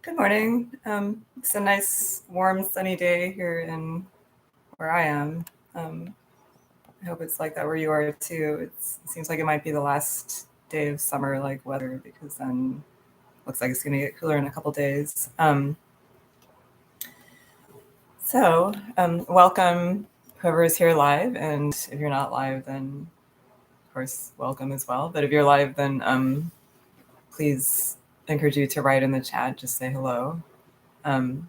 Good morning. It's a nice, warm, sunny day here in where I am. Um, I hope it's like that where you are too. It seems like it might be the last day of summer-like weather because then looks like it's going to get cooler in a couple days. Welcome whoever is here live, and if you're not live, then of course welcome as well. But if you're live, then please encourage you to write in the chat. Just say hello. And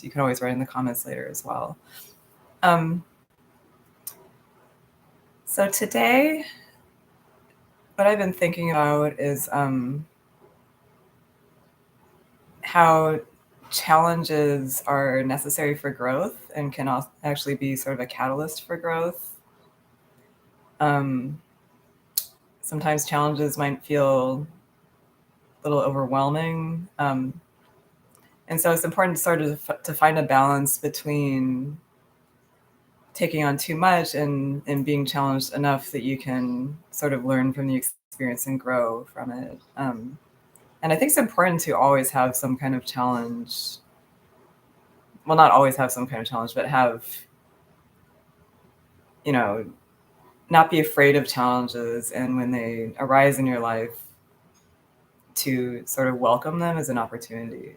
you can always write in the comments later as well. So today, what I've been thinking about is how challenges are necessary for growth and can also actually be sort of a catalyst for growth. Sometimes challenges might feel a little overwhelming. And so it's important sort of to find a balance between taking on too much and being challenged enough that you can sort of learn from the experience and grow from it. And I think it's important to always have some kind of challenge. Well, not always have some kind of challenge, but have, not be afraid of challenges. And when they arise in your life, to sort of welcome them as an opportunity.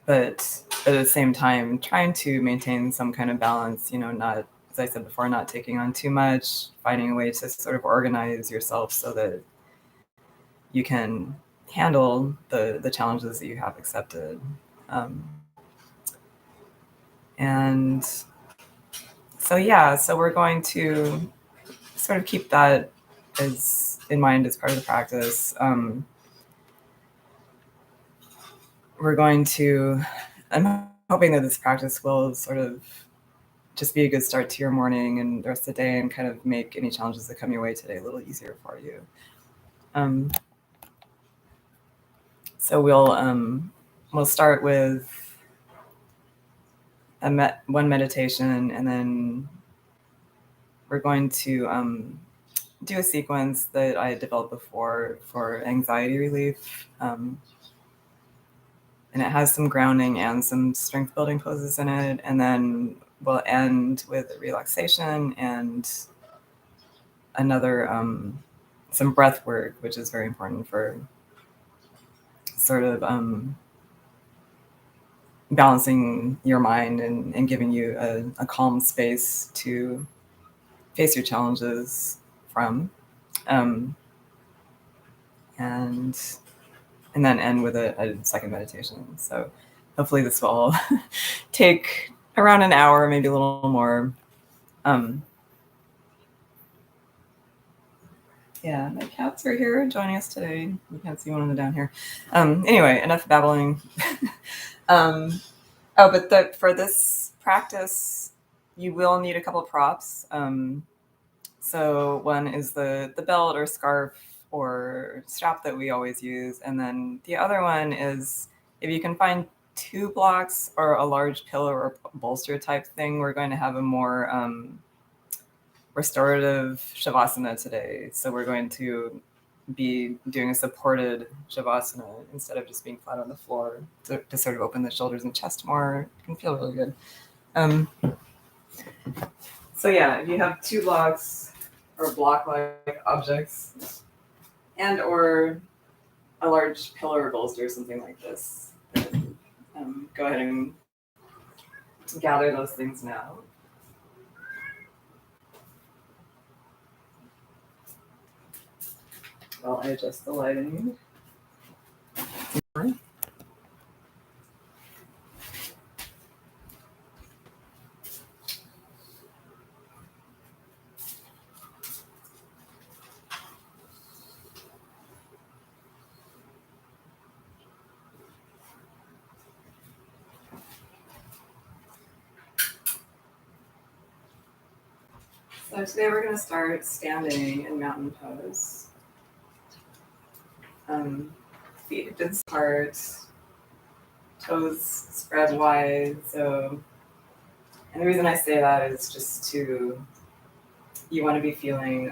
But at the same time, trying to maintain some kind of balance, not, as I said before, not taking on too much, finding a way to sort of organize yourself so that you can handle the challenges that you have accepted. And so we're going to sort of keep that in mind as part of the practice. I'm hoping that this practice will sort of just be a good start to your morning and the rest of the day and kind of make any challenges that come your way today a little easier for you. So we'll start with one meditation, and then we're going to do a sequence that I developed before for anxiety relief. And it has some grounding and some strength building poses in it. And then we'll end with relaxation and another, some breath work, which is very important for sort of balancing your mind and giving you a calm space to face your challenges from. And then end with a second meditation. So hopefully this will all take around an hour, maybe a little more. Yeah, my cats are here joining us today. You can't see one of them down here. Anyway, enough babbling. But for this practice, you will need a couple of props. So one is the belt or scarf or strap that we always use. And then the other one is if you can find 2 blocks or a large pillow or bolster type thing, we're going to have a more restorative shavasana today. So we're going to be doing a supported shavasana instead of just being flat on the floor to sort of open the shoulders and chest more. It can feel really good. So yeah, if you have 2 blocks or block-like objects and or a large pillow or bolster or something like this, go ahead and gather those things now. While I adjust the lighting. So today we're going to start standing in mountain pose. Feet hip distance apart, toes spread wide. And the reason I say that is just you want to be feeling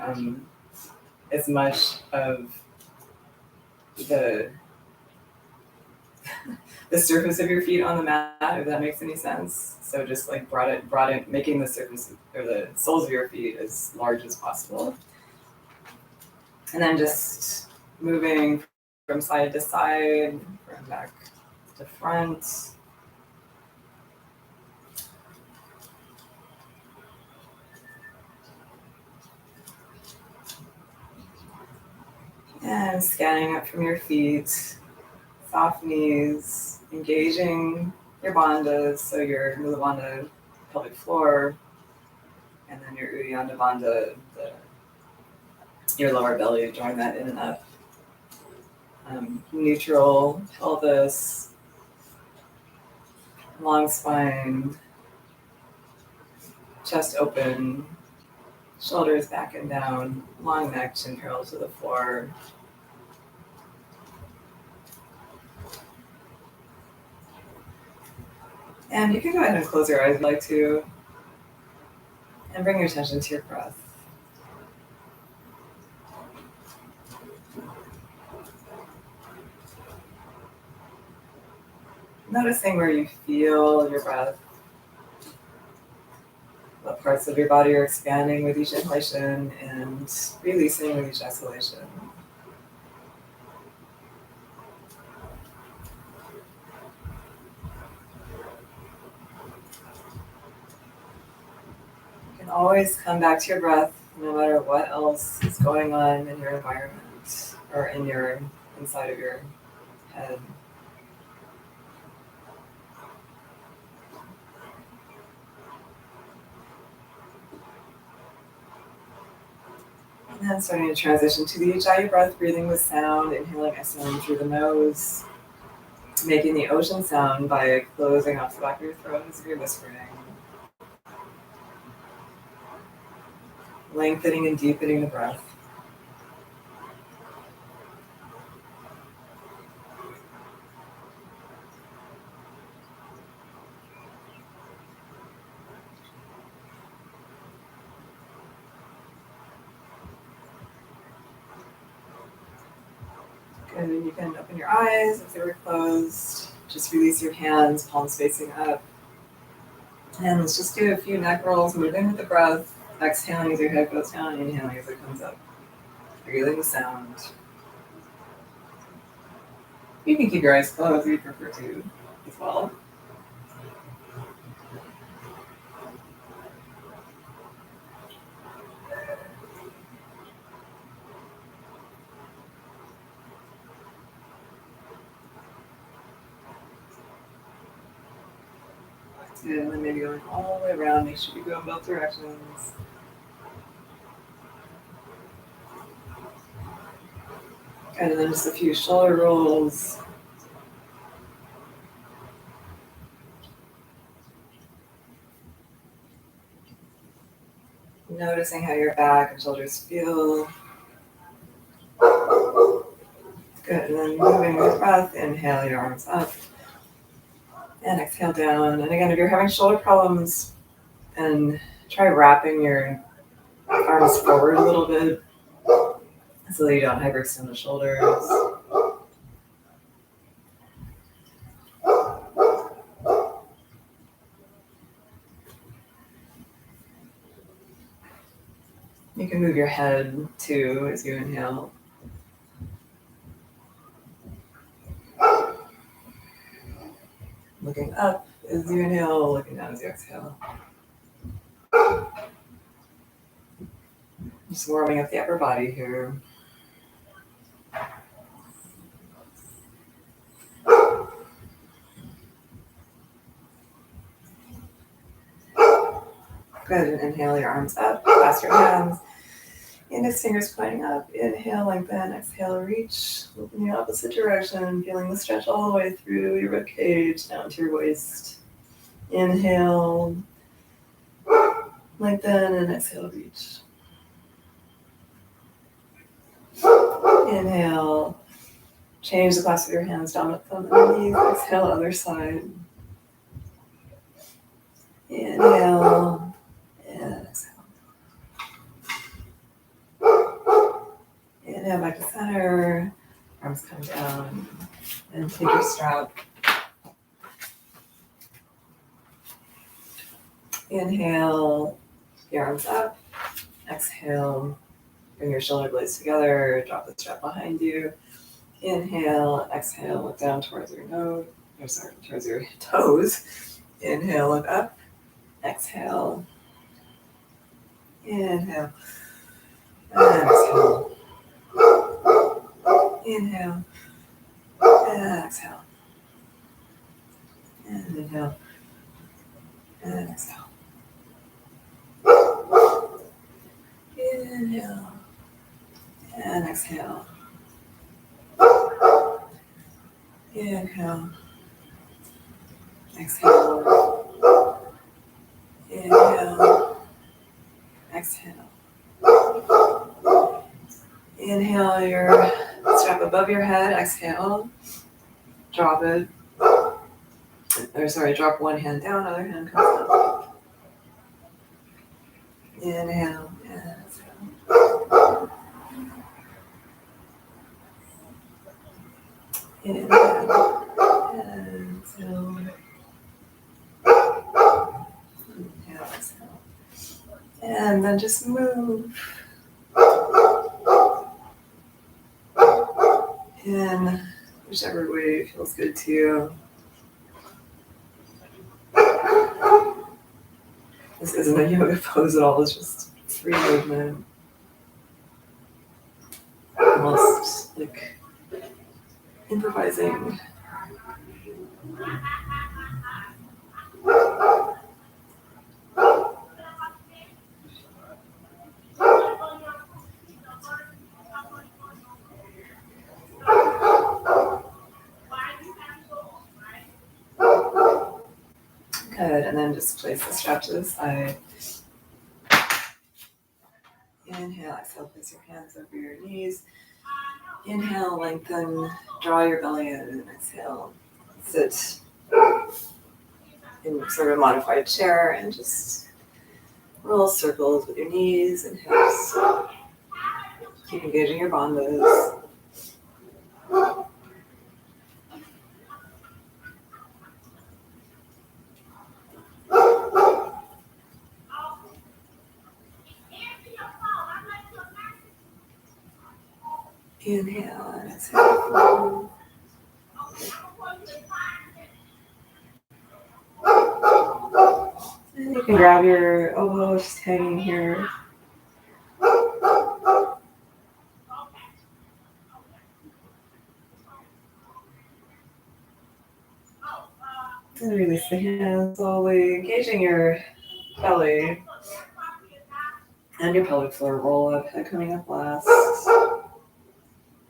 as much of the the surface of your feet on the mat, if that makes any sense. So just like brought it, making the surface or the soles of your feet as large as possible. And then just moving from side to side, from back to front. And scanning up from your feet, soft knees, engaging your bandhas, so your Mula Bandha, pelvic floor, and then your Uddiyana Bandha, your lower belly, drawing that in and up. Neutral pelvis, long spine, chest open, shoulders back and down, long neck, chin parallel to the floor. And you can go ahead and close your eyes if you'd like to, and bring your attention to your breath. Noticing where you feel your breath, what parts of your body are expanding with each inhalation and releasing with each exhalation. You can always come back to your breath no matter what else is going on in your environment or inside of your head. And then starting to transition to the Ujjayi breath, breathing with sound, inhaling, exhaling through the nose, making the ocean sound by closing off the back of your throat as if you're whispering. Lengthening and deepening the breath. Good, and you can open your eyes if they were closed. Just release your hands, palms facing up. And let's just do a few neck rolls, moving with the breath, exhaling as your head goes down, inhaling as it comes up. Feeling the sound. You can keep your eyes closed if you prefer to as well. And then maybe going all the way around, make sure you go in both directions. And then just a few shoulder rolls. Noticing how your back and shoulders feel. Good, and then moving with breath, inhale your arms up. And exhale down. And again, if you're having shoulder problems, then try wrapping your arms forward a little bit so that you don't hyperextend the shoulders. You can move your head too as you inhale. Looking up as you inhale, looking down as you exhale. Just warming up the upper body here. Good, and inhale your arms up, clasp your hands. Index fingers pointing up. Inhale, lengthen. Exhale, reach. Open the opposite direction. Feeling the stretch all the way through your rib cage, down to your waist. Inhale, lengthen, and exhale, reach. Inhale, change the clasp of your hands, dominant thumb underneath. Exhale, other side. Inhale, and exhale. Inhale back to center. Arms come down and take your strap. Inhale, your arms up. Exhale, bring your shoulder blades together, drop the strap behind you. Inhale, exhale, look down towards your towards your toes. Inhale, look up. Exhale. Inhale. Exhale. Inhale. Exhale. Inhale. Exhale. Inhale. And exhale. Inhale. Exhale. Inhale. Exhale. Inhale your strap above your head. Exhale. Drop it. Drop one hand down, other hand comes up. Inhale and exhale. Inhale and exhale. Inhale, exhale. And then just move in whichever way feels good to you. This isn't a yoga pose at all, it's just free movement. Almost like improvising. Good, and then just place the strap to the side. Inhale, exhale, place your hands over your knees. Inhale, lengthen, draw your belly in, and exhale. Sit in sort of a modified chair and just roll circles with your knees and hips. Keep engaging your bandhas. Inhale and exhale. And you can grab your elbows just hanging here. And release the hands slowly, engaging your belly and your pelvic floor. Roll up, head coming up last.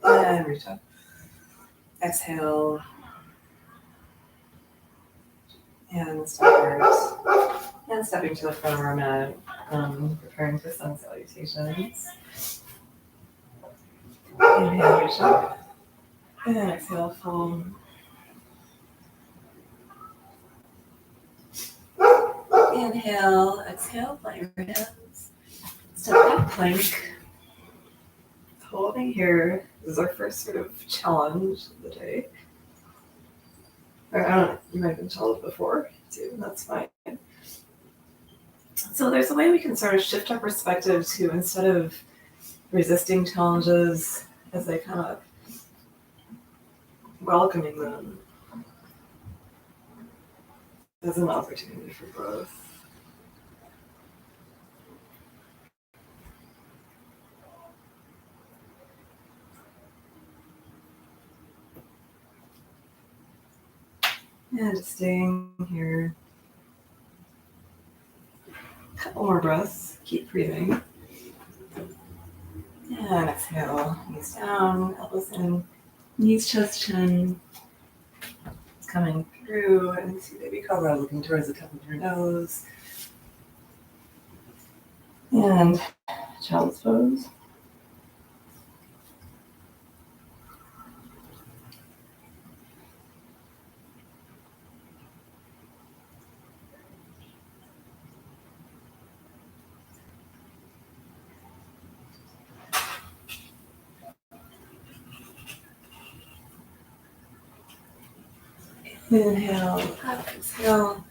And reach up. Exhale. And start. And stepping to the front of our mat, preparing for sun salutations. Inhale, reach up. And exhale, fold. Inhale, exhale, plant your hands. Step back plank. Holding here. This is our first sort of challenge of the day. Or I don't know, you might have been challenged before too, and that's fine. So there's a way we can sort of shift our perspective to, instead of resisting challenges as they come up, welcoming them as an opportunity for growth. And just staying here. A couple more breaths. Keep breathing. And exhale. Knees down, elbows in, knees, chest, chin. Coming through into baby cobra, looking towards the top of your nose. And child's pose. Inhale, up, exhale.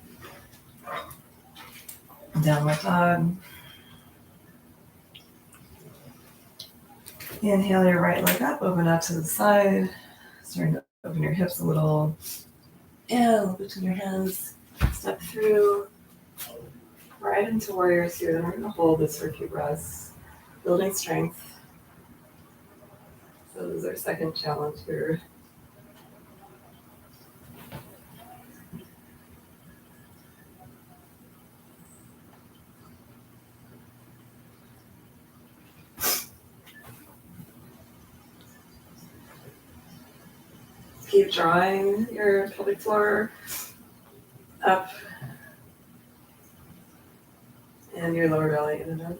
Downward dog. Inhale your right leg up, open up to the side. Starting to open your hips a little. And between your hands, step through right into warrior two. And we're going to hold this for a few breaths, building strength. So this is our second challenge here. Keep drawing your pelvic floor up and your lower belly in and up.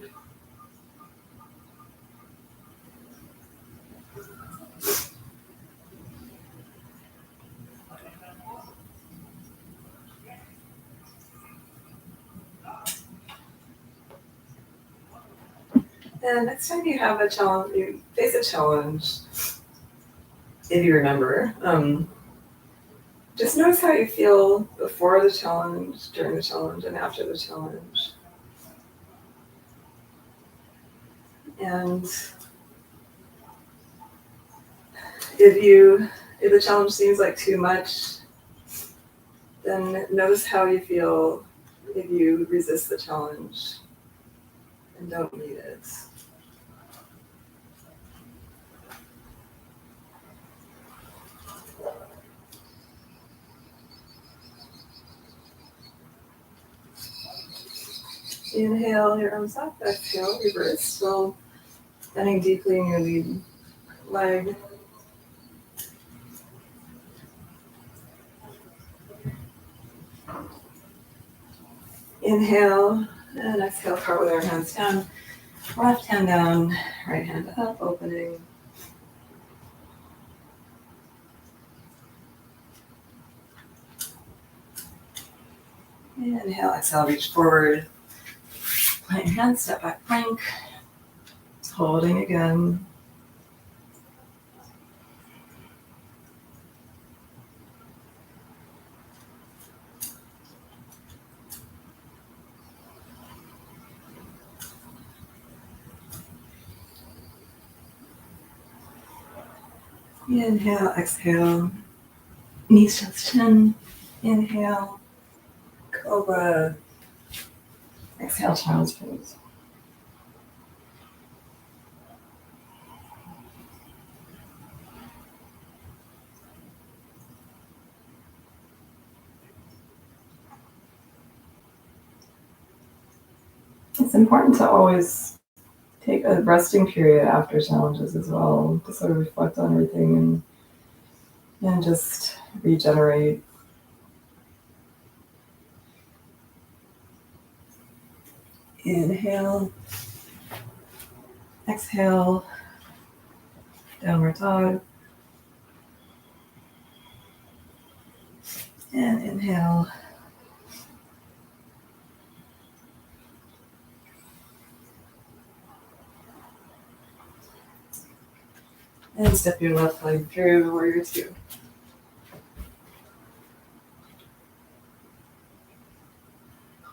And next time you have a challenge, you face a challenge, if you remember, just notice how you feel before the challenge, during the challenge, and after the challenge. And if the challenge seems like too much, then notice how you feel if you resist the challenge and don't meet it. Inhale your arms up, exhale, reverse, still bending deeply in your lead leg. Inhale and exhale, cartwheel with our hands down. Left hand down, right hand up, opening. Inhale, exhale, reach forward. Plant your hands, step back plank. Holding again. Inhale, exhale. Knees touch chin. Inhale, cobra. Exhale, child's pose. It's important to always take a resting period after challenges as well, to sort of reflect on everything and just regenerate. Inhale, exhale, downward dog. And inhale. And step your left leg through warrior two.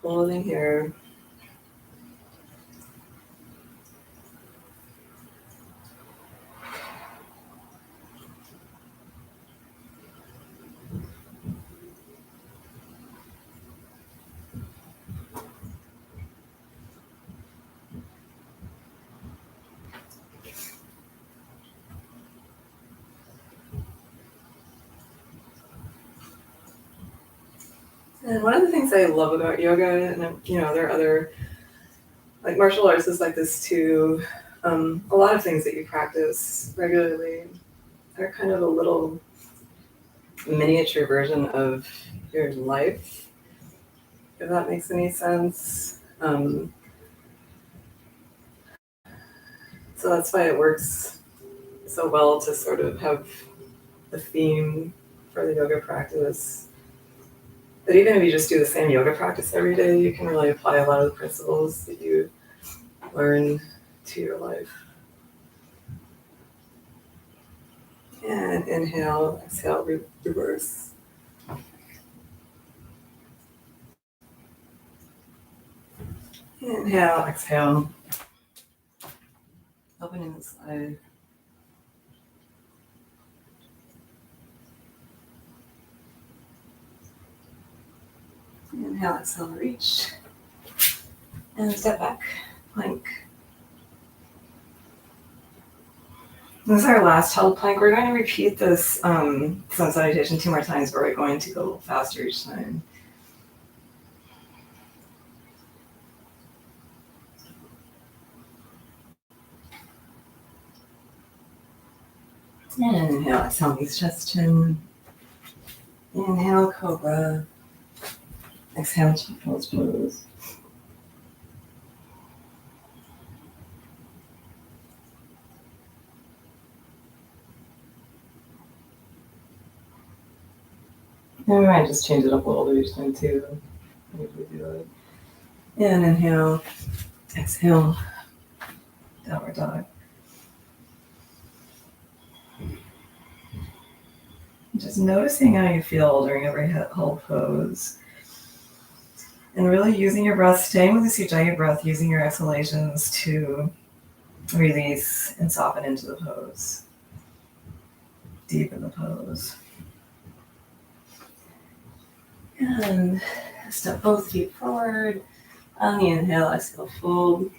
Holding here. And one of the things I love about yoga, and there are other, like martial arts is like this too. A lot of things that you practice regularly are kind of a little miniature version of your life, if that makes any sense. So that's why it works so well to sort of have a theme for the yoga practice. But even if you just do the same yoga practice every day, you can really apply a lot of the principles that you learn to your life. And inhale, exhale, reverse. Inhale, exhale. Opening the side. Inhale, exhale, reach. And step back, plank. This is our last held plank. We're going to repeat this sun salutation 2 more times, but we're going to go a little faster each time. And inhale, exhale, knees, chest, chin. Inhale, cobra. Exhale, child's pose. And we might just change it up a little bit each time too. If we do it. And inhale, exhale, downward dog. Just noticing how you feel during every whole pose. And really using your breath, staying with this Ujjayi breath, using your exhalations to release and soften into the pose. Deepen the pose. And step both feet forward. On the inhale, exhale, fold.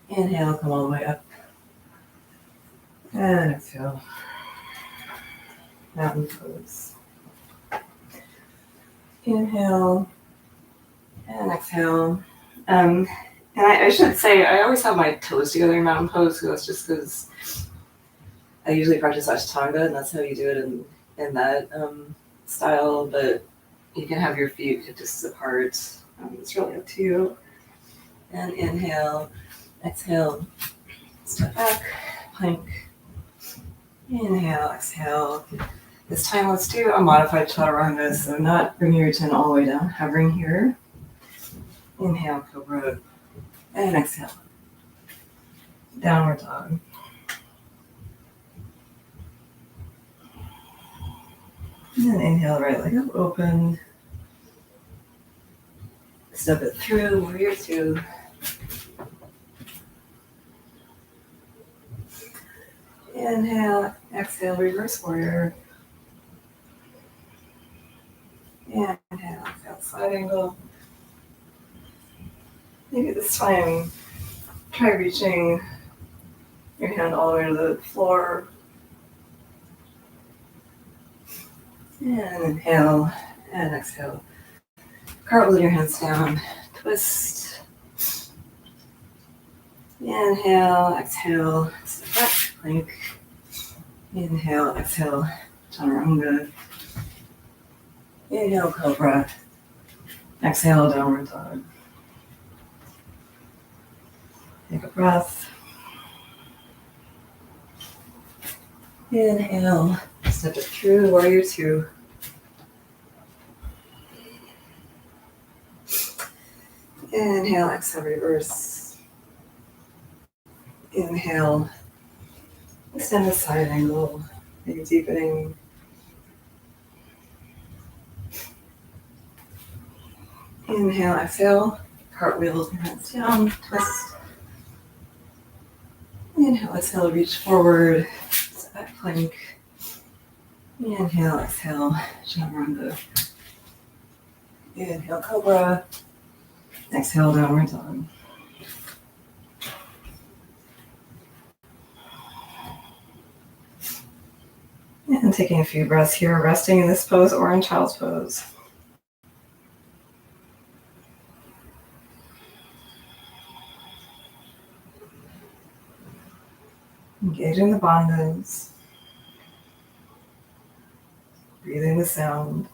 Inhale, come all the way up. And exhale. Mountain pose. Inhale and exhale. And I should say, I always have my toes together in mountain pose, because that's just because I usually practice Ashtanga, and that's how you do it in that style. But you can have your feet hip distance apart. It's really up to you. And inhale, exhale, step back, plank. Inhale, exhale. This time let's do a modified chaturanga, so not bringing your chin all the way down, hovering here. Inhale, cobra, and exhale. Downward dog. And then inhale, right leg up, open. Step it through, warrior 2. Inhale, exhale, reverse warrior. Inhale, exhale, side angle. Maybe this time, try reaching your hand all the way to the floor. And inhale, and exhale. Cartwheel your hands down, twist. Inhale, exhale, step back, plank. Inhale, exhale, chaturanga. Inhale, cobra. Exhale, downward dog. Take a breath. Inhale, step it through, warrior 2. Inhale, exhale, reverse. Inhale, extend the side angle, maybe deepening. Inhale, exhale, cartwheel your hands down, twist. Inhale, exhale, reach forward, step back, plank. Inhale, exhale, chaturanga. Inhale, cobra. Exhale, downward dog. And taking a few breaths here, resting in this pose or in child's pose. Engaging the bandhas. Breathing the sound.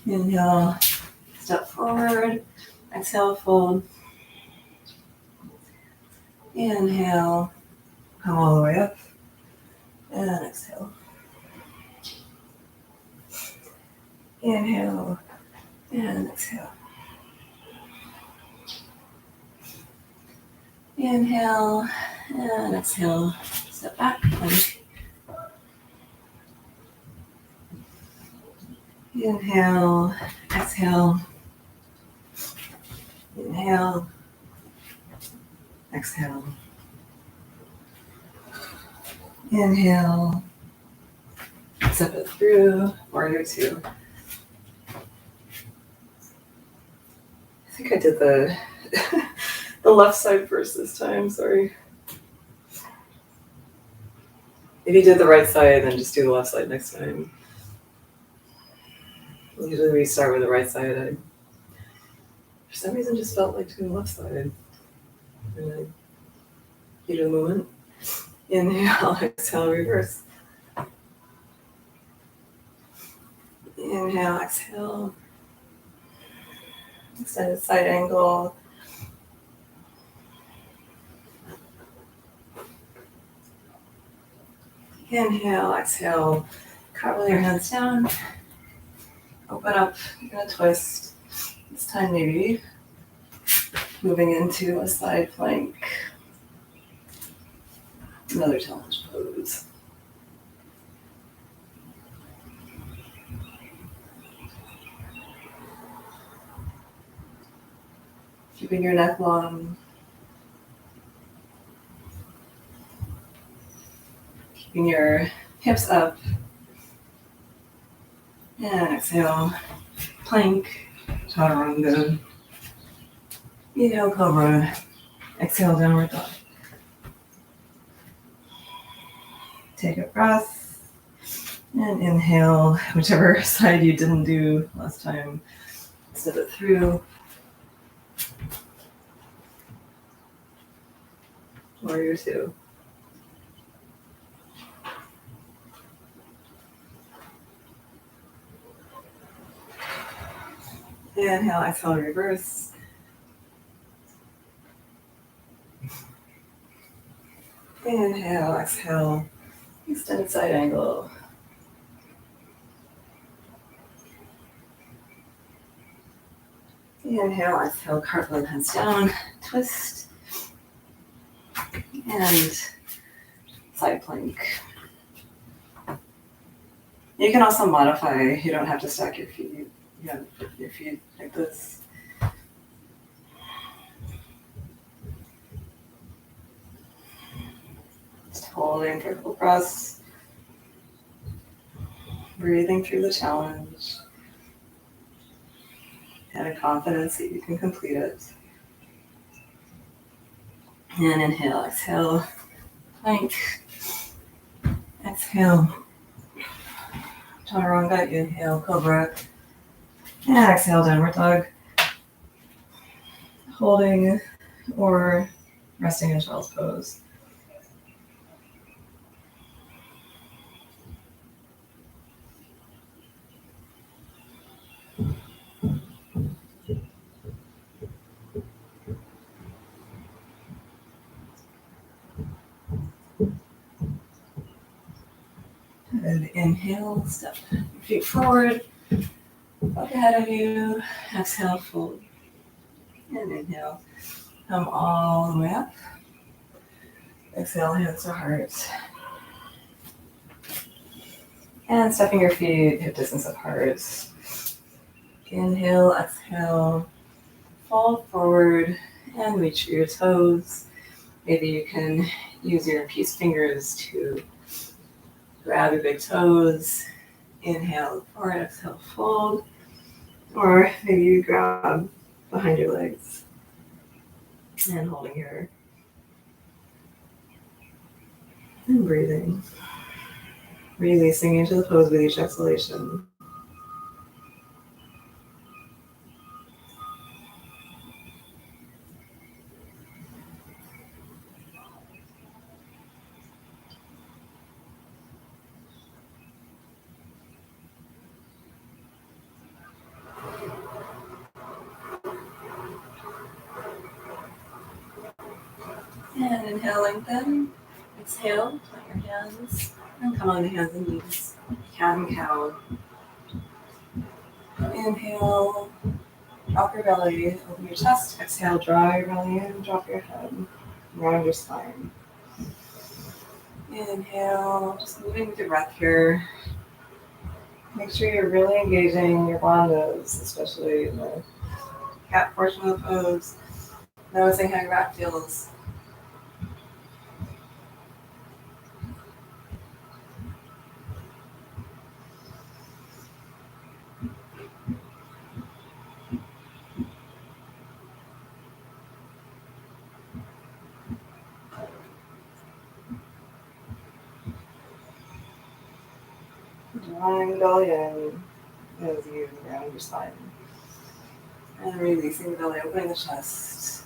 Inhale, step forward. Exhale, fold. Inhale, come all the way up. And exhale. Inhale, and exhale. Inhale, and exhale. Step back, plank. Inhale, exhale. Inhale, exhale. Inhale, step it through, warrior two. I think I did the the left side first this time, sorry. If you did the right side, then just do the left side next time. Usually we start with the right side. I, for some reason, just felt like doing the left side. And then you do the movement. Inhale, exhale, reverse. Inhale, exhale. Extended side angle. Inhale, exhale. Cartwheel your hands down. Open up. You're going to twist. This time maybe moving into a side plank. Another challenge pose. Keeping your neck long. Keeping your hips up. And exhale. Plank. Chaturanga. Inhale, cobra. Exhale, downward dog. Take a breath. And inhale, whichever side you didn't do last time. Step it through. Warrior two. Inhale, exhale, reverse. Inhale, exhale, extended side angle. Inhale, exhale, cartwheel hands down, twist, and side plank. You can also modify, you don't have to stack your feet. You have to put your feet like this. Just holding vertical press. Breathing through the challenge. Having confidence that you can complete it. And inhale, exhale, plank. Exhale, chaturanga, inhale, cobra. And exhale, downward dog. Holding or resting in child's pose. And inhale, step your feet forward, up ahead of you. Exhale, fold. And inhale, come all the way up. Exhale, hands to heart. And stepping your feet hip distance apart. Inhale, exhale, fall forward and reach for your toes. Maybe you can use your peace fingers to grab your big toes. Inhale, forward, exhale, fold. Or maybe you grab behind your legs and holding here. And breathing. Releasing into the pose with each exhalation. And inhale, lengthen. Exhale, plant your hands. And come on the hands and knees. Cat and cow. Inhale, drop your belly, open your chest. Exhale, draw your belly in, drop your head. Round your spine. Inhale, just moving with your breath here. Make sure you're really engaging your bandhas, especially in the cat portion of the pose. Noticing how your back feels. Drawing the belly in as you round your spine. And releasing the belly, opening the chest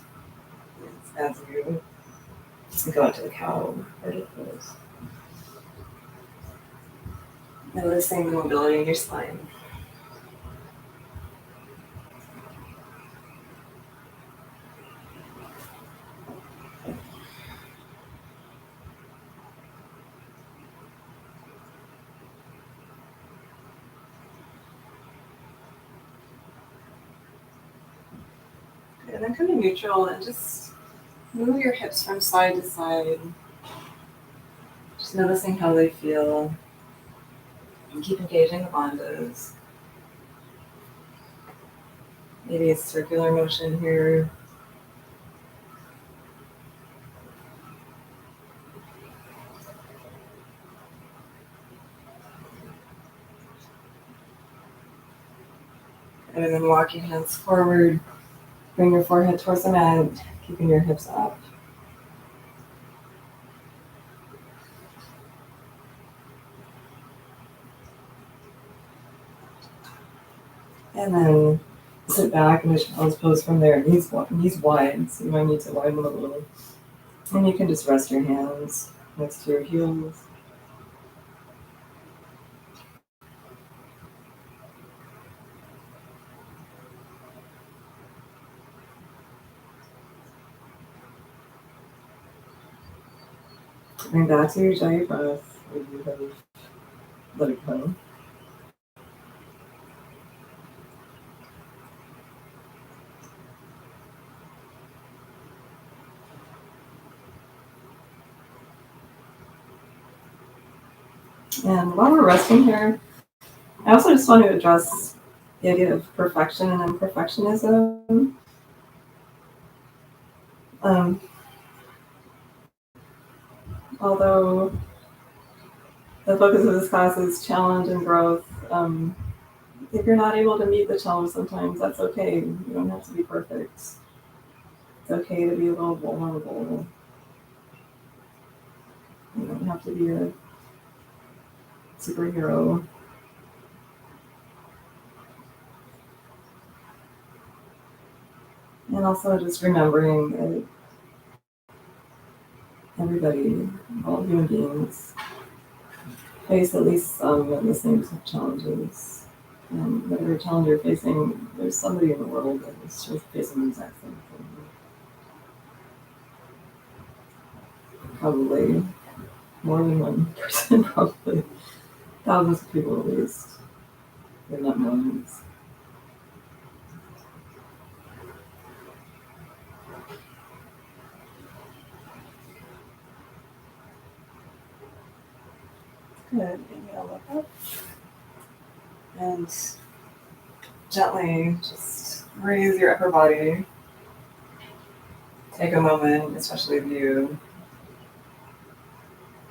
as you go into the cow part of the pose. Noticing the mobility in your spine. And then come to neutral and just move your hips from side to side. Just noticing how they feel. And keep engaging the bandhas. Maybe a circular motion here. And then walk your hands forward. Bring your forehead towards the mat, keeping your hips up. And then sit back in a child's pose from there, knees wide, so you might need to widen them a little. And you can just rest your hands next to your heels. Bring back to your giant breath, or you have let it go. And while we're resting here, I also just want to address the idea of perfection and imperfectionism. Although the focus of this class is challenge and growth, if you're not able to meet the challenge sometimes, that's okay. You don't have to be perfect. It's okay to be a little vulnerable. You don't have to be a superhero. And also just remembering that everybody, all human beings, face at least some of the same challenges. And whatever challenge you're facing, there's somebody in the world that is just facing the exact same thing. Probably more than one person, probably thousands of people at least, if not millions. Good. Inhale, look up. And gently just raise your upper body. Take a moment, especially if you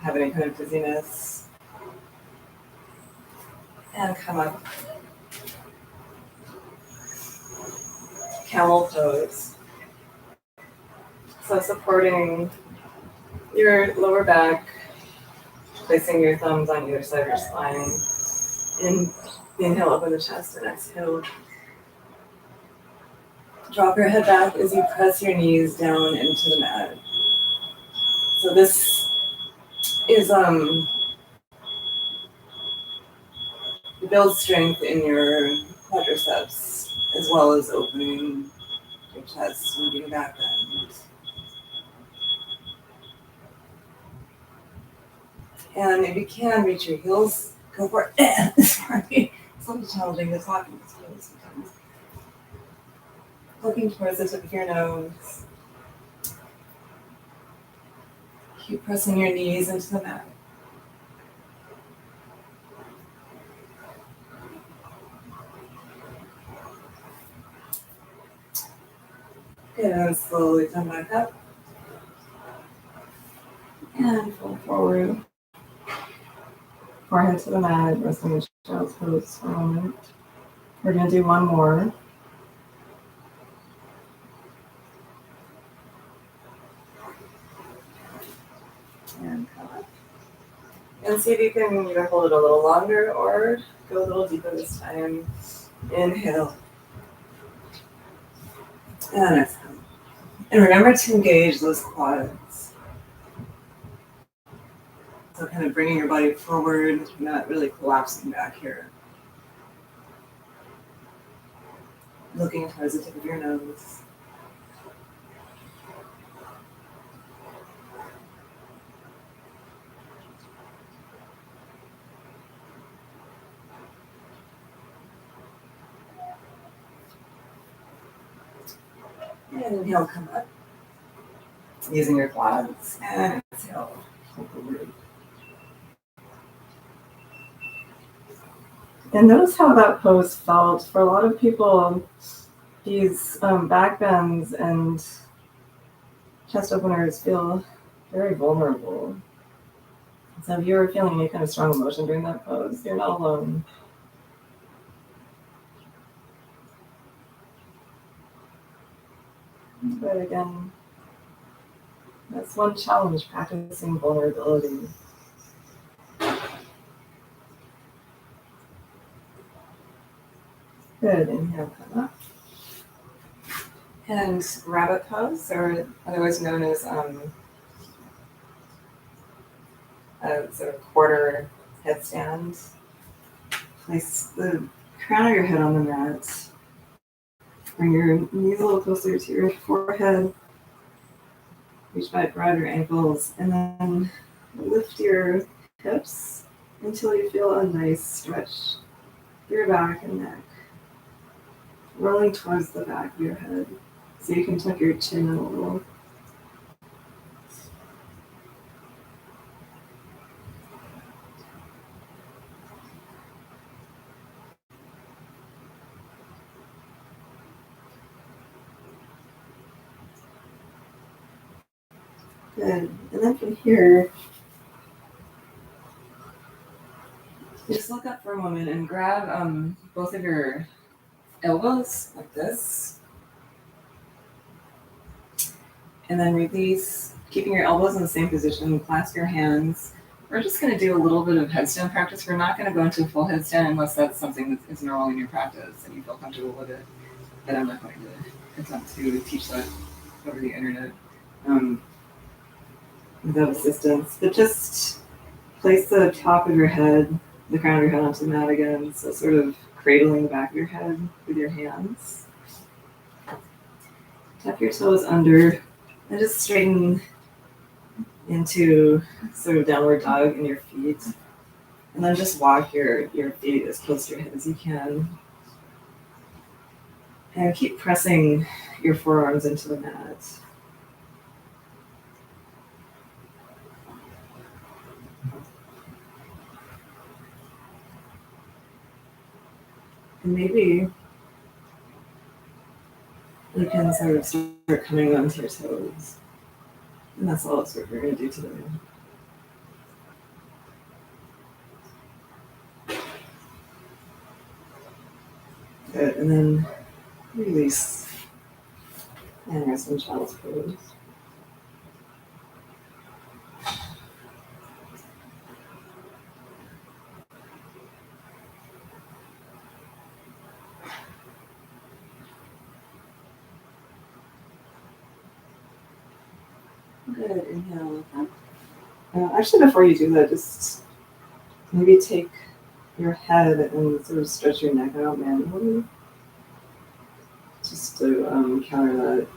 have any kind of dizziness, and come up. Camel pose. So supporting your lower back, placing your thumbs on either side of your spine. Inhale, open the chest, and exhale. Drop your head back as you press your knees down into the mat. So this is build strength in your quadriceps as well as opening your chest, moving your back bend. And if you can reach your heels, go for it. Sorry, it's a little challenging to talk in this pose sometimes. Looking towards the tip of your nose. Keep pressing your knees into the mat. And slowly come back up. And fold forward. Forehead to the mat, resting in child's pose for a moment. We're going to do one more. And come up. And see if you can either hold it a little longer or go a little deeper this time. Inhale. And exhale. And remember to engage those quads. So kind of bringing your body forward, not really collapsing back here. Looking towards the tip of your nose. And inhale, come up. Using your quads. And exhale, fold forward. And notice how that pose felt. For a lot of people, these back bends and chest openers feel very vulnerable. So if you're feeling any kind of strong emotion during that pose, you're not alone. But again, that's one challenge, practicing vulnerability. Good, inhale, come up. And rabbit pose, or otherwise known as a sort of quarter headstand. Place the crown of your head on the mat. Bring your knees a little closer to your forehead. Reach back, broaden your ankles, and then lift your hips until you feel a nice stretch through your back and neck. Rolling towards the back of your head so you can tuck your chin in a little. Good. And then from here, just look up for a moment and grab both of your elbows like this. And then release, keeping your elbows in the same position, clasp your hands. We're just going to do a little bit of headstand practice. We're not going to go into a full headstand unless that's something that is normal in your practice and you feel comfortable with it. But I'm not going to attempt to teach that over the internet without assistance. But just place the top of your head, the crown of your head onto the mat again. So sort of cradling the back of your head with your hands. Tuck your toes under and just straighten into sort of downward dog in your feet. And then just walk your feet as close to your head as you can. And keep pressing your forearms into the mat. And maybe you can sort of start coming onto your toes. And that's all it's what we're going to do today. Good, and then release and rest in child's pose. Good, inhale. Actually, before you do that, just maybe take your head and sort of stretch your neck out manually. Just to counter that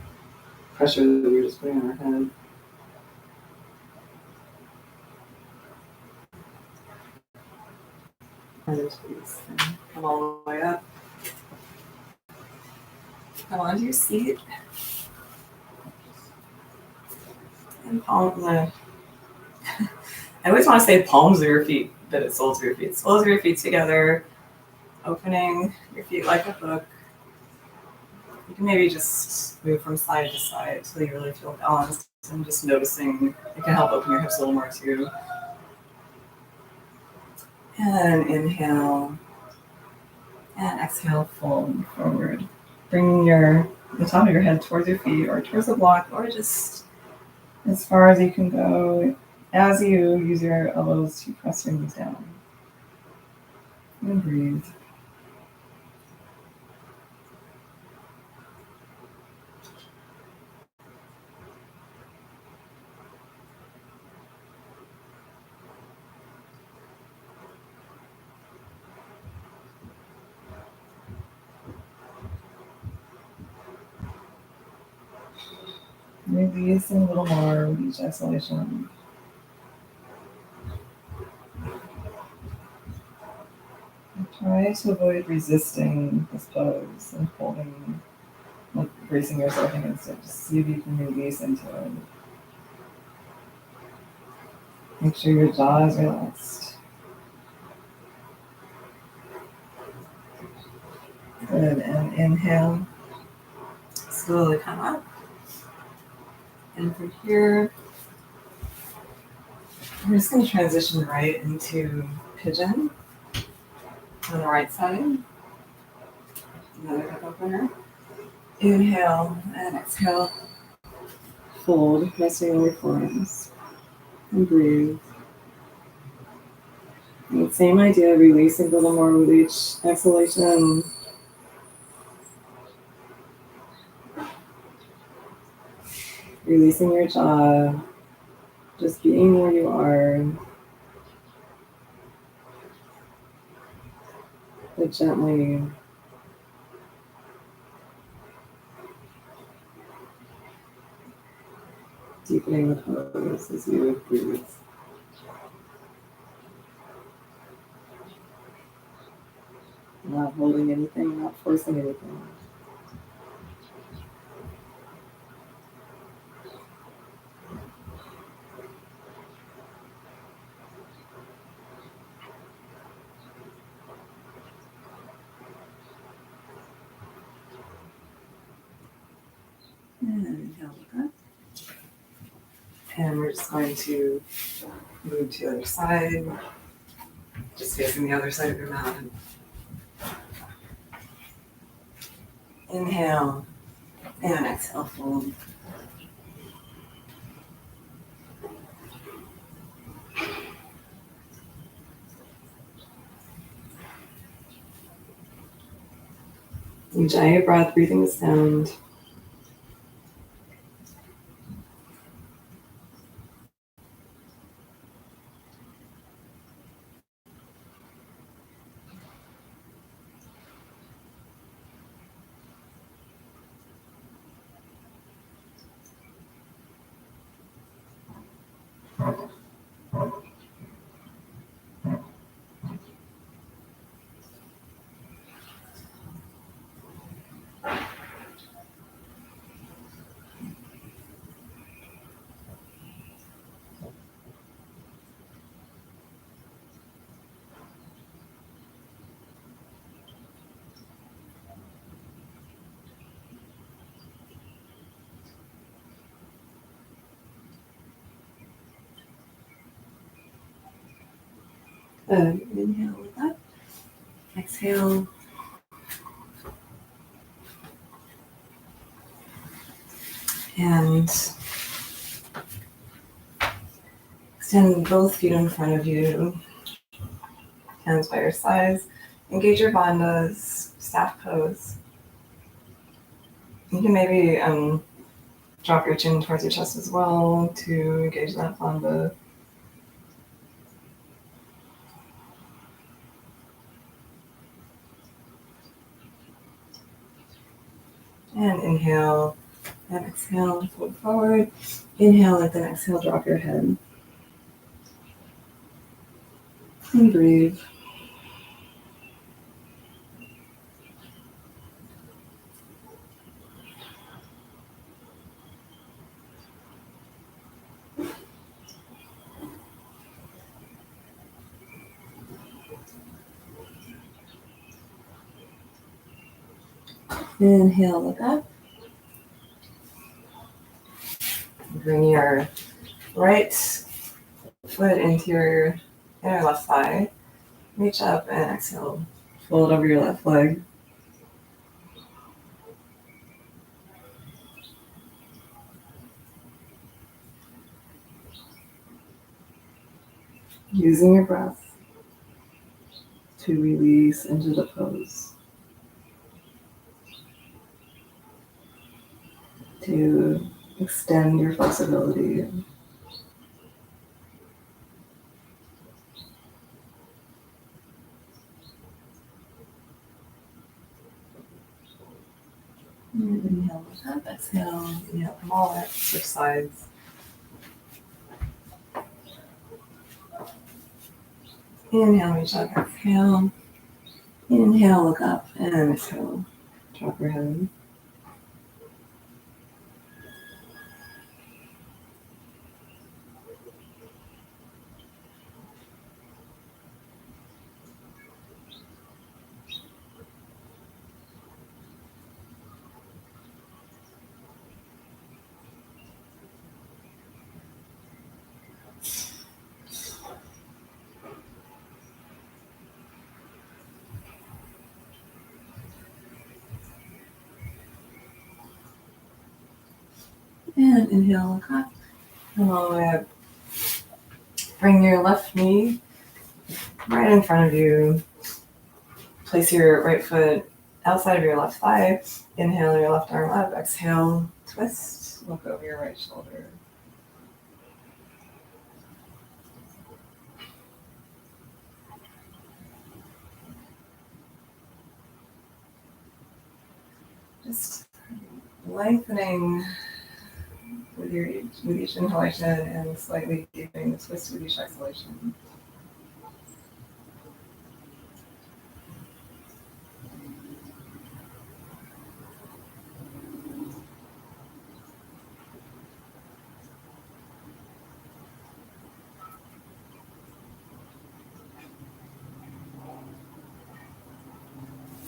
pressure that we were just putting on our head. And squeeze. Come all the way up. Come onto your seat. And palm the. I always want to say palms of your feet, but it's soles of your feet. Soles of your feet together, opening your feet like a book. You can maybe just move from side to side until you really feel balanced, and just noticing it can help open your hips a little more too. And inhale and exhale, fold forward. Bringing the top of your head towards your feet or towards the block, or just as far as you can go as you use your elbows to press your knees down. And breathe. Releasing a little more with each exhalation. And try to avoid resisting this pose and holding, like bracing yourself against it. Just see if you can release into it. Make sure your jaw is relaxed. Good, and inhale. Slowly come up. And from here, we're just going to transition right into pigeon on the right side. Another hip opener. Inhale and exhale. Fold, resting on your forearms. And breathe. And same idea, releasing a little more with each exhalation. Releasing your jaw. Just being where you are. But gently deepening the pose as you breathe. Not holding anything, not forcing anything. And inhale with that. And we're just going to move to the other side, just facing the other side of your mat. Inhale and exhale, fold. Enjoy your breath, breathing the sound. Inhale with that. Exhale. And extend both feet in front of you, hands by your sides. Engage your bandhas, staff pose. You can maybe drop your chin towards your chest as well to engage that bandha. And inhale and exhale, fold forward. Inhale and then exhale, drop your head. And breathe. Inhale, look up. Bring your right foot into your inner left thigh. Reach up and exhale. Fold over your left leg. Using your breath to release into the pose. To extend your flexibility. Inhale, look up, exhale, inhale, come all the way, switch sides. Inhale, reach up, exhale. Inhale, look up, and exhale, drop your head. And inhale, look up, come all the way up. Bring your left knee right in front of you. Place your right foot outside of your left thigh. Inhale your left arm up. Exhale, twist. Look over your right shoulder. Just lengthening with each inhalation and slightly deepening the twist with each exhalation.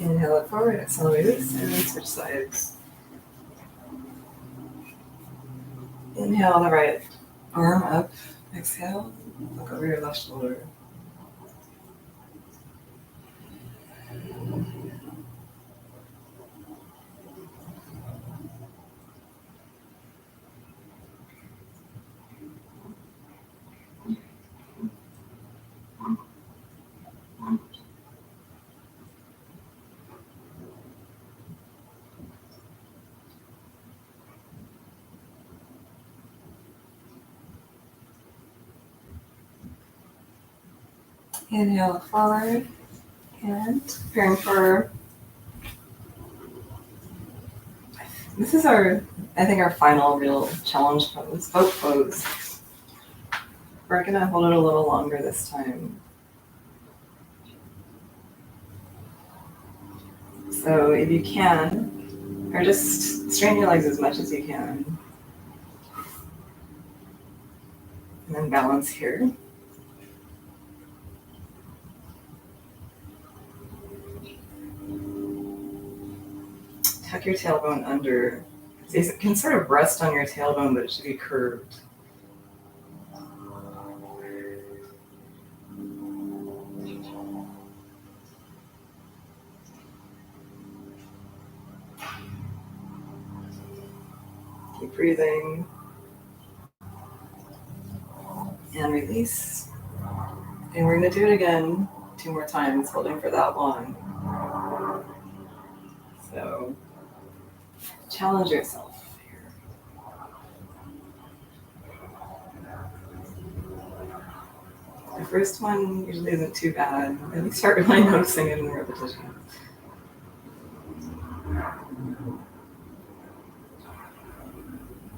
Inhale it forward, exhale release, and then switch sides. Inhale the right arm up, exhale, look over your left shoulder. Inhale forward, and preparing for, this is I think our final real challenge pose, boat pose. We're gonna hold it a little longer this time. So if you can, or just straighten your legs as much as you can. And then balance here. Tuck your tailbone under. So you can sort of rest on your tailbone, but it should be curved. Keep breathing. And release. And we're going to do it again 2 more times, holding for that long. So challenge yourself here. The first one usually isn't too bad, and you start really noticing it in the repetition.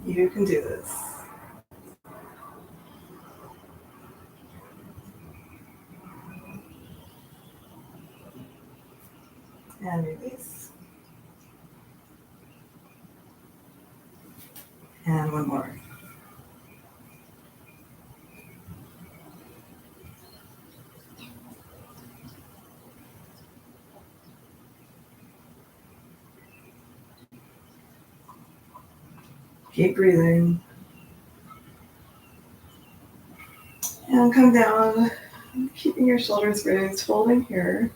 You can do this. And release. And one more. Keep breathing. And come down, keeping your shoulders raised, folding here.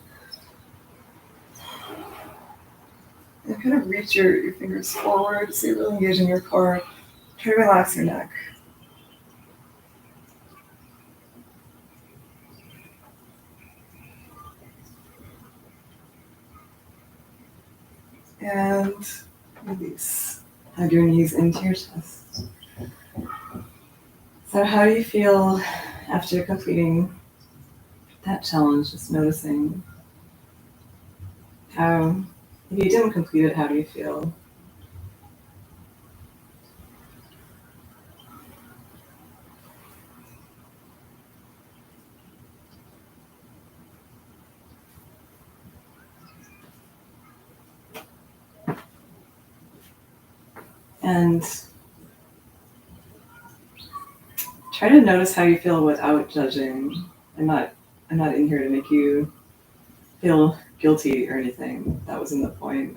And kind of reach your fingers forward so you're really engaging your core. Try to relax your neck. And release. Hug your knees into your chest. So how do you feel after completing that challenge? Just noticing how, if you didn't complete it, how do you feel? And try to notice how you feel without judging. I'm not in here to make you feel guilty or anything. That wasn't the point.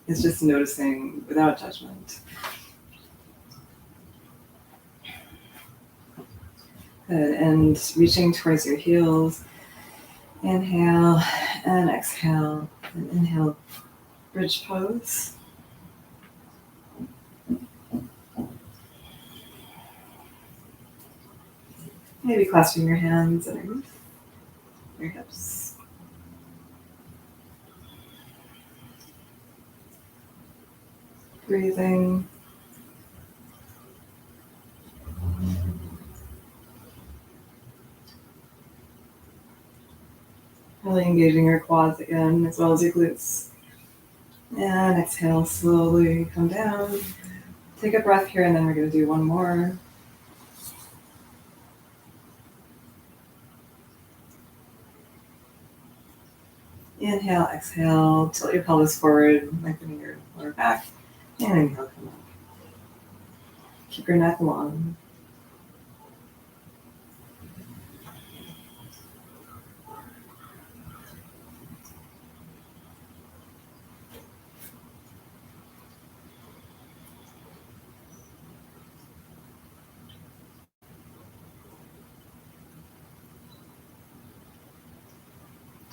It's just noticing without judgment. Good. And reaching towards your heels. Inhale and exhale. And inhale, bridge pose. Maybe clasping your hands underneath your hips. Breathing. Really engaging your quads again, as well as your glutes. And exhale, slowly come down. Take a breath here, and then we're going to do one more. Inhale, exhale, tilt your pelvis forward, lengthening your lower back, and inhale, come up. Keep your neck long.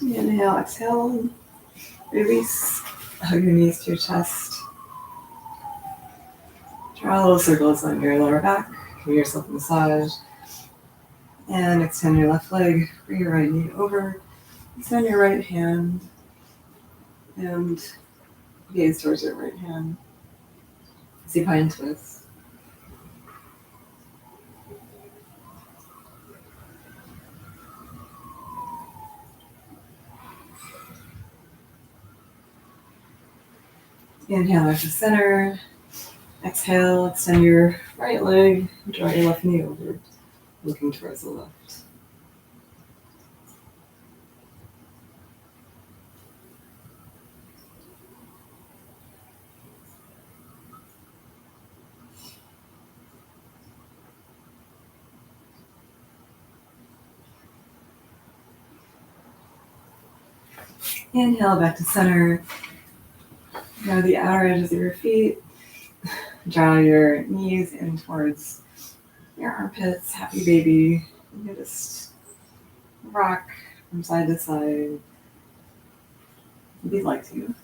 Inhale, exhale, release, hug your knees to your chest. Draw little circles on your lower back, give yourself a massage. And extend your left leg, bring your right knee over, extend your right hand, and gaze towards your right hand. Supine twist. Inhale back to center. Exhale, extend your right leg, draw your left knee over, looking towards the left. Inhale back to center. Go to the outer edges of your feet. Draw your knees in towards your armpits. Happy baby. You can just rock from side to side if you'd like to.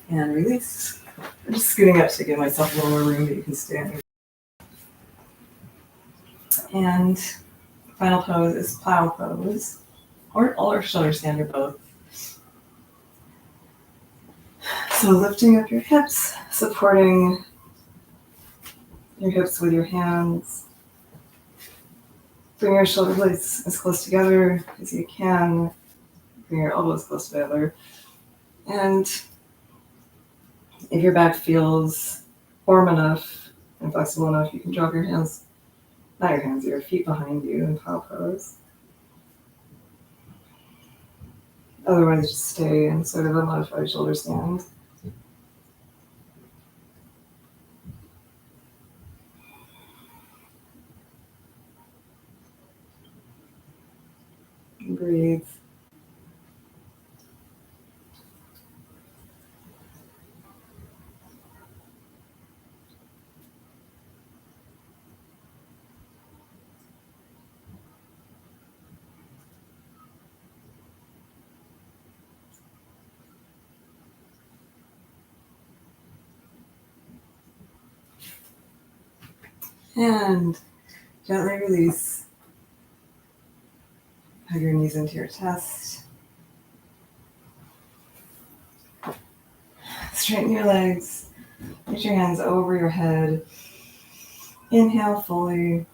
And release. I'm just scooting up to give myself a little more room that you can stand. And final pose is plow pose, or shoulder stand, or both. So lifting up your hips, supporting your hips with your hands. Bring your shoulder blades as close together as you can. Bring your elbows close together. And if your back feels warm enough and flexible enough, you can drop your hands, not your hands, your feet behind you in plow pose. Otherwise, just stay in sort of a modified shoulder stand. breathe. And gently release. Hug your knees into your chest. Straighten your legs. Reach your hands over your head. Inhale fully.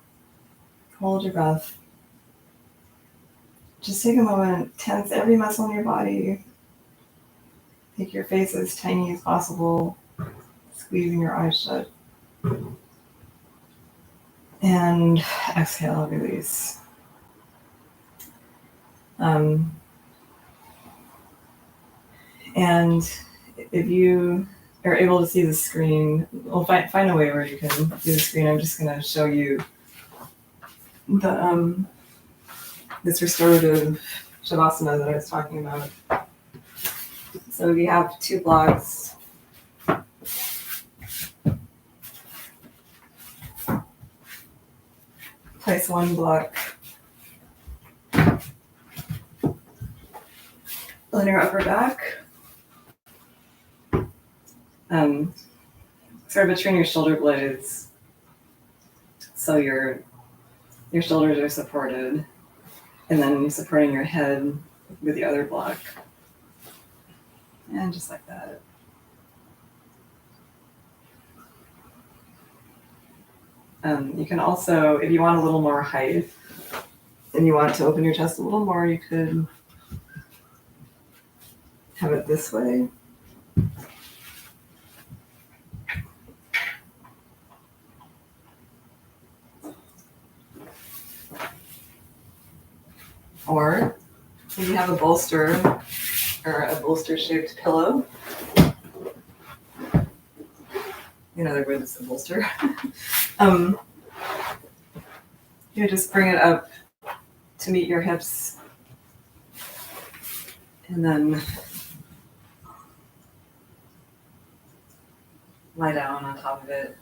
Hold your breath. Just take a moment. Tense every muscle in your body. Make your face as tiny as possible. Squeezing your eyes shut. And exhale, release. And if you are able to see the screen, we'll find a way where you can see the screen. I'm just going to show you the this restorative shavasana that I was talking about. So we have 2 blocks. Place 1 block on your upper back, sort of between your shoulder blades, so your shoulders are supported, and then you're supporting your head with the other block, and just like that. You can also, if you want a little more height and you want to open your chest a little more, you could have it this way. Or if you have a bolster or a bolster-shaped pillow, in other words, a bolster, you just bring it up to meet your hips, and then lie down on top of it,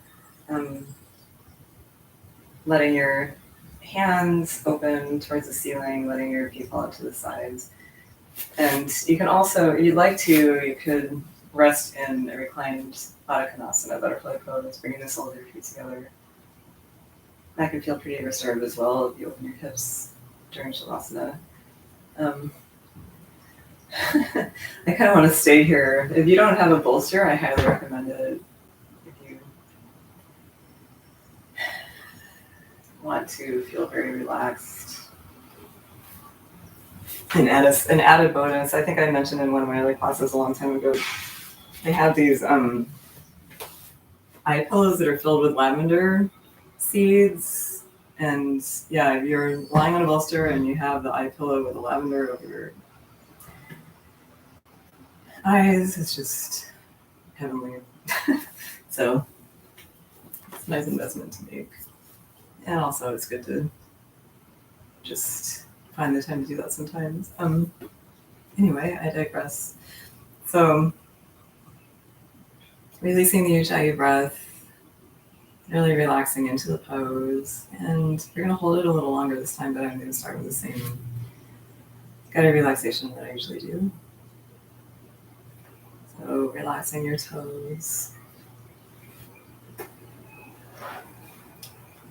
letting your hands open towards the ceiling, letting your feet fall out to the sides. And you can also, if you'd like to, you could rest in a reclined Baddha Konasana, butterfly pose, bringing the soles of your feet together. That can feel pretty restorative as well if you open your hips during Shavasana. I kind of want to stay here. If you don't have a bolster, I highly recommend it. If you want to feel very relaxed. And an added bonus, I think I mentioned in one of my other classes a long time ago, they have these eye pillows that are filled with lavender seeds. And yeah, if you're lying on a bolster and you have the eye pillow with the lavender over your eyes, it's just heavenly. So it's a nice investment to make. And also it's good to just find the time to do that sometimes. Anyway, I digress. So releasing the Ujjayi breath, really relaxing into the pose. And we're going to hold it a little longer this time, but I'm going to start with the same guided relaxation that I usually do. So relaxing your toes.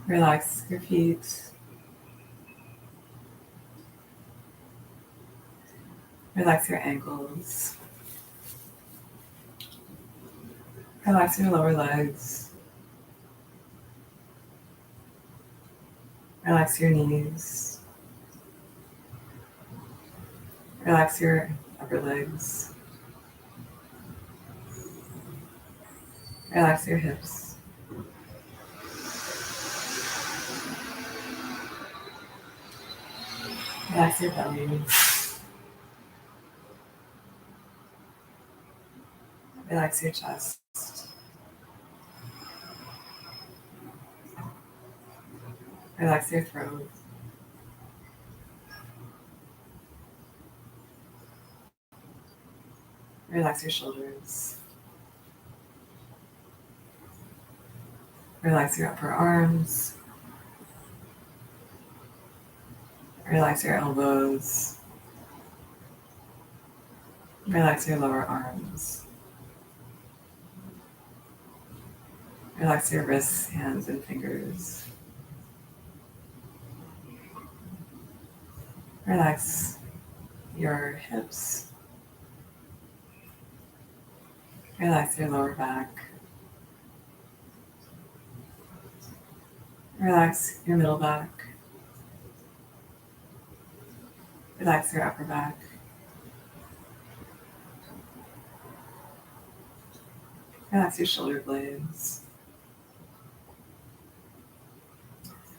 Relax your feet. Relax your ankles. Relax your lower legs. Relax your knees. Relax your upper legs. Relax your hips. Relax your belly. Relax your chest. Relax your throat. Relax your shoulders. Relax your upper arms. Relax your elbows. Relax your lower arms. Relax your wrists, hands, and fingers. Relax your hips. Relax your lower back. Relax your middle back. Relax your upper back. Relax your shoulder blades.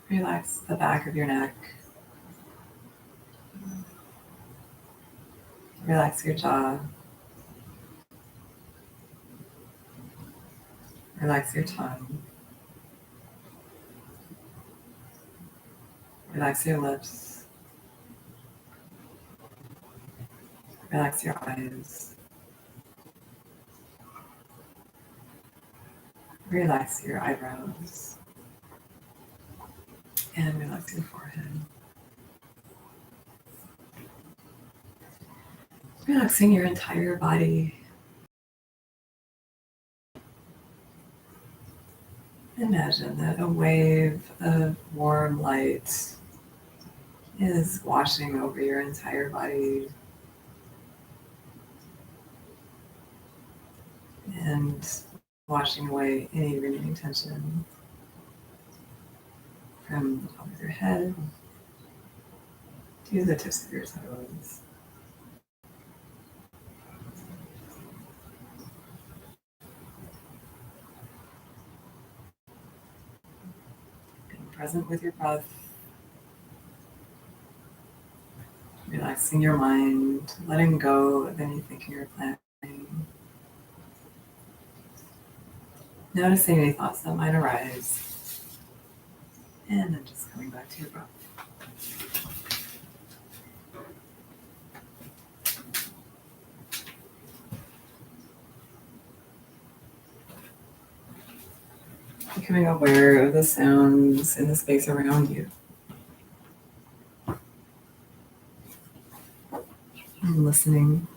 Relax the back of your neck. Relax your jaw. Relax your tongue. Relax your lips. Relax your eyes. Relax your eyebrows. And relax your forehead. Relaxing your entire body. Imagine that a wave of warm light is washing over your entire body and washing away any remaining tension from the top of your head to the tips of your toes. Being present with your breath, relaxing your mind, letting go of any thinking or planning. Noticing any thoughts that might arise, and then just coming back to your breath. Becoming aware of the sounds in the space around you. And listening.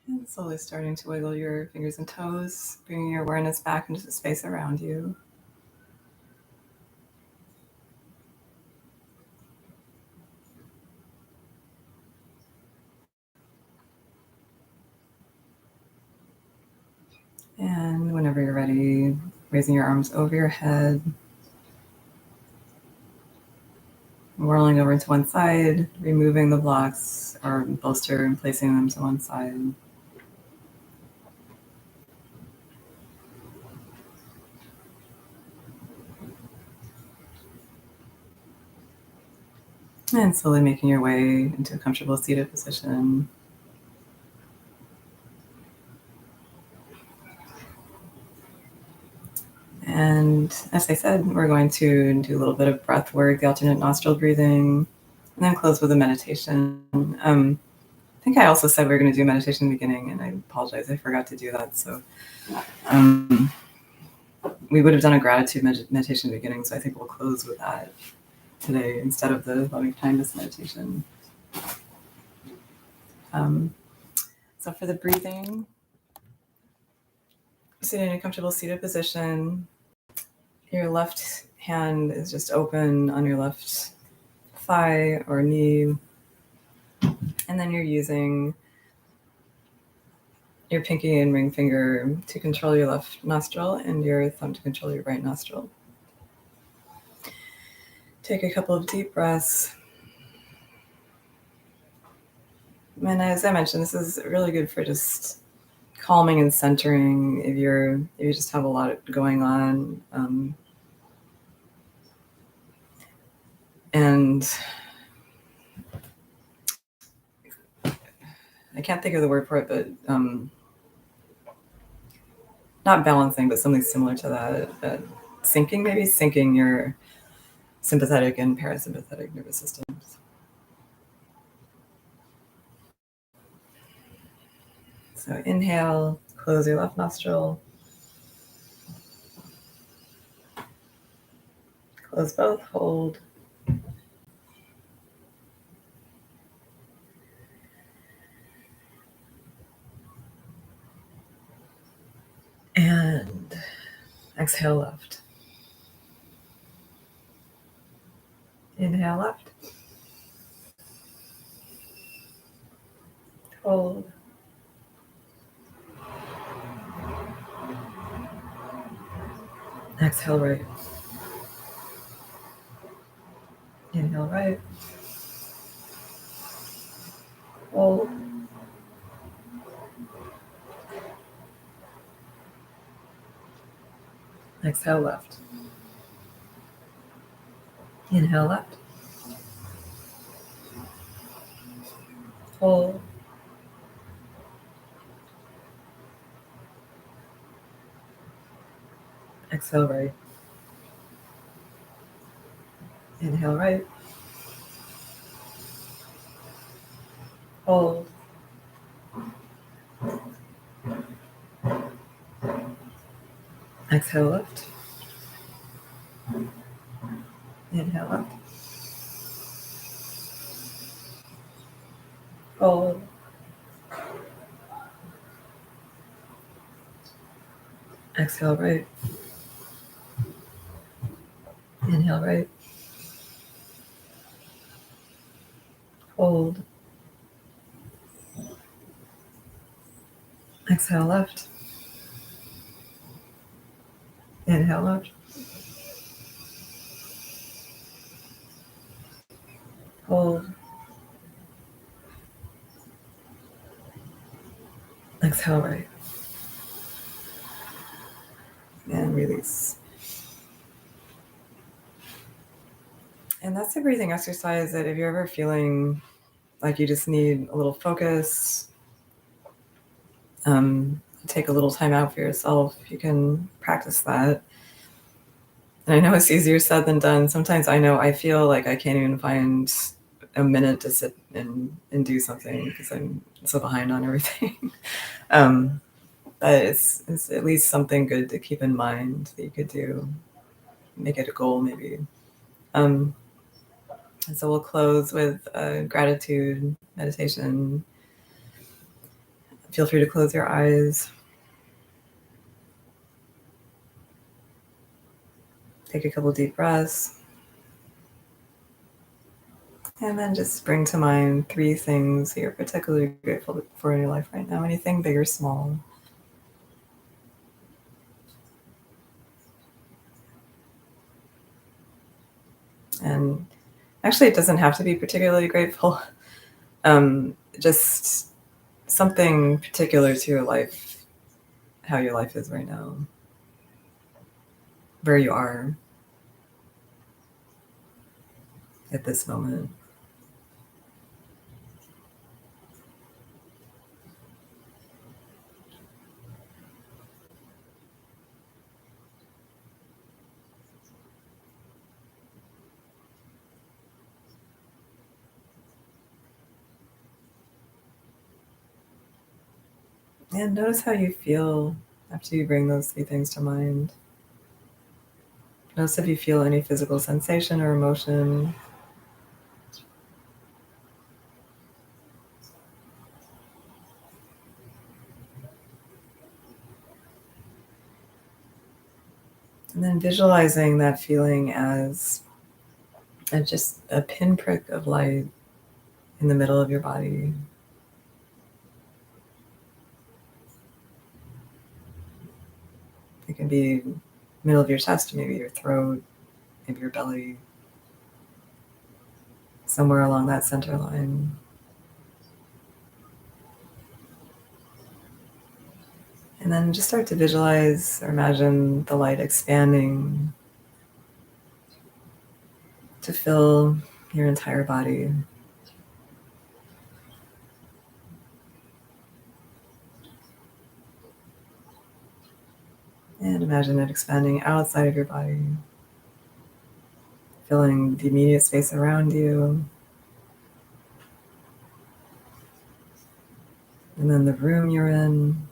And slowly starting to wiggle your fingers and toes, bringing your awareness back into the space around you. And whenever you're ready, raising your arms over your head, whirling over to one side, removing the blocks or bolster and placing them to one side. And slowly making your way into a comfortable seated position. And as I said, we're going to do a little bit of breath work, the alternate nostril breathing, and then close with a meditation. I think I also said we were going to do meditation in the beginning, and I apologize, I forgot to do that. So we would have done a gratitude meditation in the beginning, so I think we'll close with that today instead of the loving kindness meditation. So for the breathing, sitting in a comfortable seated position. Your left hand is just open on your left thigh or knee. And then you're using your pinky and ring finger to control your left nostril and your thumb to control your right nostril. Take a couple of deep breaths. And as I mentioned, this is really good for just calming and centering if you just have a lot going on. And I can't think of the word for it, but not balancing, but something similar to that. Syncing your sympathetic and parasympathetic nervous systems. So inhale, close your left nostril. Close both, hold. And exhale left. Inhale left. Hold. Exhale right. Inhale right. Hold. Exhale left. Inhale left. Hold. Exhale right. Inhale right. Hold. Exhale left. Inhale up. Hold. Exhale right. Inhale right. Hold. Exhale left. Inhale left. Hold. Exhale right. And release. And that's a breathing exercise that if you're ever feeling like you just need a little focus, take a little time out for yourself, you can practice that. And I know it's easier said than done. Sometimes I feel like I can't even find a minute to sit and do something because I'm so behind on everything. But it's at least something good to keep in mind that you could do. Make it a goal, maybe. And so we'll close with a gratitude meditation. Feel free to close your eyes. Take a couple deep breaths. And then just bring to mind 3 things that you're particularly grateful for in your life right now. Anything big or small. And actually, it doesn't have to be particularly grateful. Just something particular to your life, how your life is right now, where you are at this moment. And notice how you feel after you bring those 3 things to mind. Notice if you feel any physical sensation or emotion. And then visualizing that feeling as just a pinprick of light in the middle of your body. It can be middle of your chest, maybe your throat, maybe your belly, somewhere along that center line. And then just start to visualize or imagine the light expanding to fill your entire body. And imagine it expanding outside of your body, filling the immediate space around you. And then the room you're in.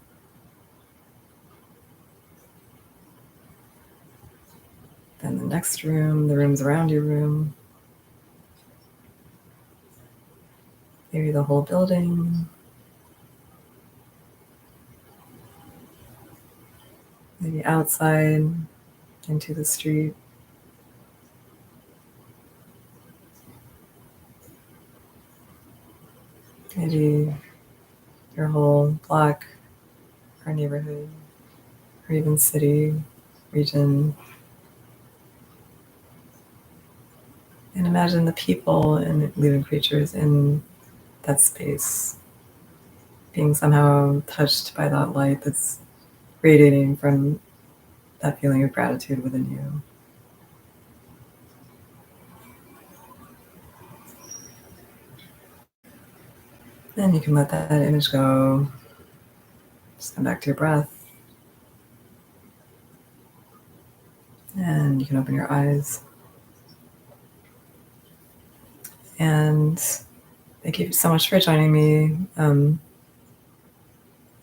Then the next room, the rooms around your room. Maybe the whole building. Maybe outside into the street. Maybe your whole block or neighborhood or even city, region. And imagine the people and living creatures in that space being somehow touched by that light that's radiating from that feeling of gratitude within you. Then you can let that image go. Just come back to your breath. And you can open your eyes. And thank you so much for joining me. And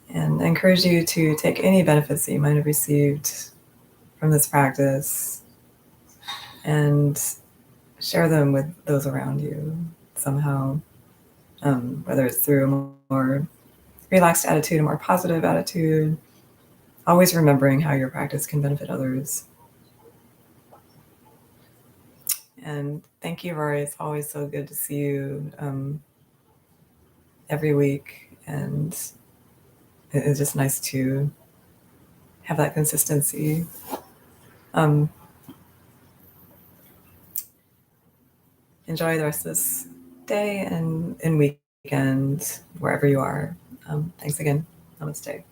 I encourage you to take any benefits that you might have received from this practice and share them with those around you somehow, whether it's through a more relaxed attitude, a more positive attitude, always remembering how your practice can benefit others. And thank you, Rory. It's always so good to see you every week. And it's just nice to have that consistency. Enjoy the rest of this day and weekend, wherever you are. Thanks again. Namaste.